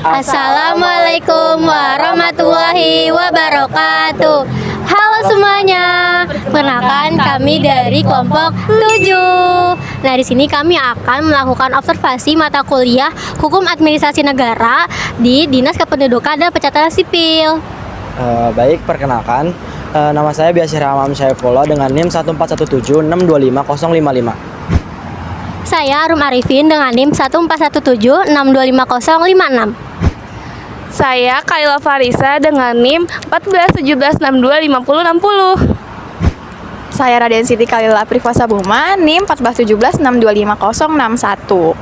Assalamualaikum warahmatullahi wabarakatuh. Halo semuanya, perkenalkan kami dari kelompok 7. Nah, di sini kami akan melakukan observasi mata kuliah Hukum Administrasi Negara di Dinas Kependudukan dan Pencatatan Sipil. Baik, perkenalkan, nama saya Biasir Hamam Syaifullah dengan NIM 14176255055. Saya Arum Arifin dengan NIM 14176255056. Saya Kaila Farisa dengan NIM 14176256060. Saya Raden Siti Kalila Privasa Buma, NIM 14176255061.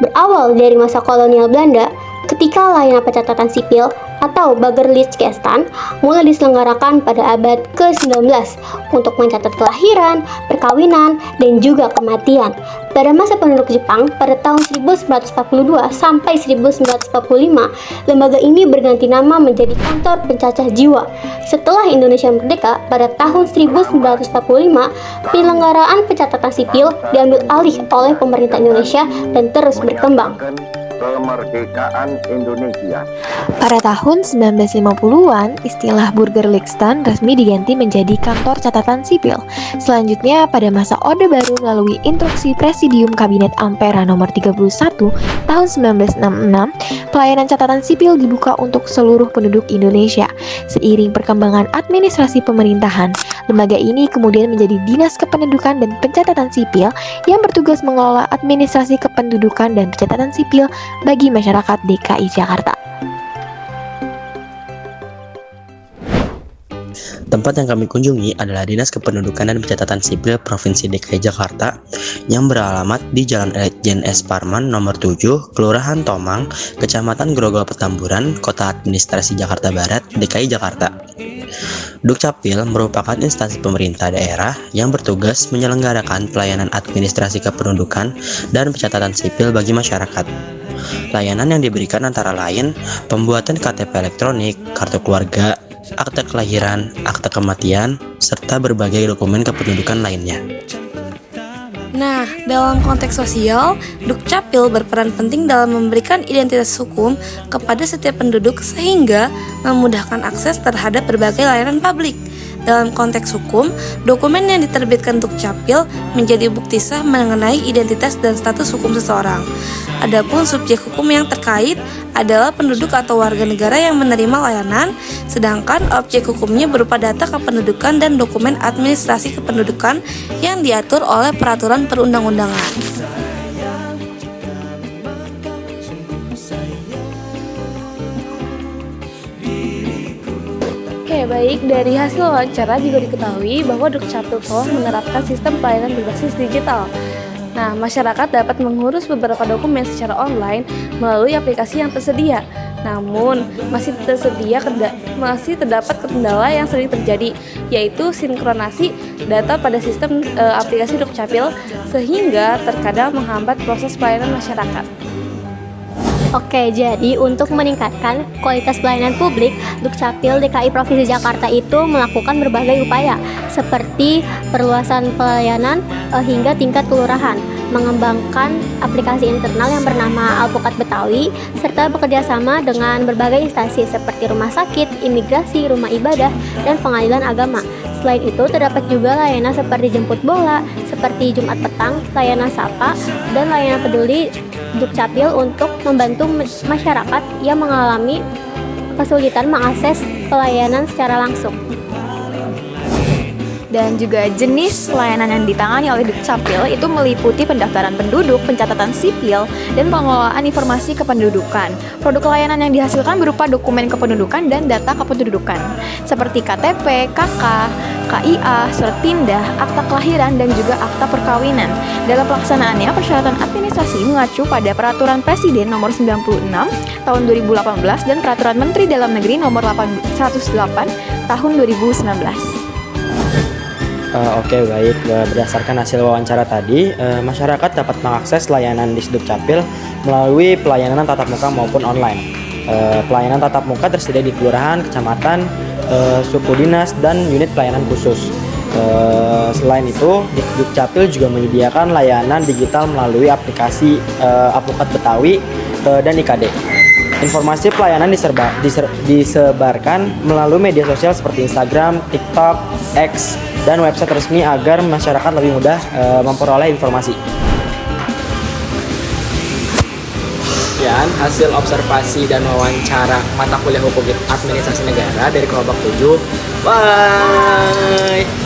Berawal dari masa kolonial Belanda, ketika layanan pencatatan sipil atau Burgerlijkstand mulai diselenggarakan pada abad ke-19 untuk mencatat kelahiran, perkawinan, dan juga kematian. Pada masa penduduk Jepang pada tahun 1942 sampai 1945, lembaga ini berganti nama menjadi Kantor Pencacah Jiwa. Setelah Indonesia merdeka pada tahun 1945, penyelenggaraan pencatatan sipil diambil alih oleh pemerintah Indonesia dan terus berkembang. Kemerdekaan Indonesia. Pada tahun 1950-an, istilah Burgerlijkstand resmi diganti menjadi Kantor Catatan Sipil. Selanjutnya, pada masa Orde Baru melalui instruksi Presidium Kabinet Ampera nomor 31 tahun 1966, pelayanan catatan sipil dibuka untuk seluruh penduduk Indonesia. Seiring perkembangan administrasi pemerintahan, lembaga ini kemudian menjadi Dinas Kependudukan dan Pencatatan Sipil yang bertugas mengelola administrasi kependudukan dan pencatatan sipil bagi masyarakat DKI Jakarta. Tempat yang kami kunjungi adalah Dinas Kependudukan dan Pencatatan Sipil Provinsi DKI Jakarta yang beralamat di Jalan Lejen S. Parman nomor 7, Kelurahan Tomang, Kecamatan Grogol Petamburan, Kota Administrasi Jakarta Barat, DKI Jakarta. Dukcapil merupakan instansi pemerintah daerah yang bertugas menyelenggarakan pelayanan administrasi kependudukan dan pencatatan sipil bagi masyarakat. Layanan yang diberikan antara lain pembuatan KTP elektronik, kartu keluarga, akte kelahiran, akte kematian, serta berbagai dokumen kependudukan lainnya. Nah, dalam konteks sosial, Dukcapil berperan penting dalam memberikan identitas hukum kepada setiap penduduk sehingga memudahkan akses terhadap berbagai layanan publik. Dalam konteks hukum, dokumen yang diterbitkan Dukcapil menjadi bukti sah mengenai identitas dan status hukum seseorang. Adapun subjek hukum yang terkait adalah penduduk atau warga negara yang menerima layanan, sedangkan objek hukumnya berupa data kependudukan dan dokumen administrasi kependudukan yang diatur oleh peraturan perundang-undangan. Oke, baik, dari hasil wawancara juga diketahui bahwa Dukcapil telah menerapkan sistem pelayanan berbasis digital. Nah, masyarakat dapat mengurus beberapa dokumen secara online melalui aplikasi yang tersedia. Namun, masih terdapat kendala yang sering terjadi, yaitu sinkronasi data pada sistem aplikasi Dukcapil sehingga terkadang menghambat proses pelayanan masyarakat. Oke, jadi untuk meningkatkan kualitas pelayanan publik, Dukcapil DKI Provinsi Jakarta itu melakukan berbagai upaya seperti perluasan pelayanan hingga tingkat kelurahan, mengembangkan aplikasi internal yang bernama Alpukat Betawi, serta bekerjasama dengan berbagai instansi seperti rumah sakit, imigrasi, rumah ibadah, dan pengadilan agama. Selain itu, terdapat juga layanan seperti jemput bola, seperti Jumat petang, layanan sapa, dan layanan peduli Dukcapil untuk membantu masyarakat yang mengalami kesulitan mengakses pelayanan secara langsung. Dan juga jenis pelayanan yang ditangani oleh Dukcapil itu meliputi pendaftaran penduduk, pencatatan sipil, dan pengelolaan informasi kependudukan. Produk layanan yang dihasilkan berupa dokumen kependudukan dan data kependudukan, seperti KTP, KK, KIA, surat pindah, akta kelahiran, dan juga akta perkawinan. Dalam pelaksanaannya, persyaratan administrasi mengacu pada Peraturan Presiden Nomor 96 Tahun 2018 dan Peraturan Menteri Dalam Negeri Nomor 108 Tahun 2019. Oke, baik. Berdasarkan hasil wawancara tadi, masyarakat dapat mengakses layanan di Dukcapil melalui pelayanan tatap muka maupun online. Pelayanan tatap muka tersedia di kelurahan, kecamatan, suku dinas, dan unit pelayanan khusus. Selain itu, Dukcapil juga menyediakan layanan digital melalui aplikasi Alpukat Betawi dan IKD. Informasi pelayanan disebarkan melalui media sosial seperti Instagram, TikTok, X, dan website resmi agar masyarakat lebih mudah memperoleh informasi. Sekian hasil observasi dan wawancara mata kuliah Hukum Administrasi Negara dari kelompok 7. Bye!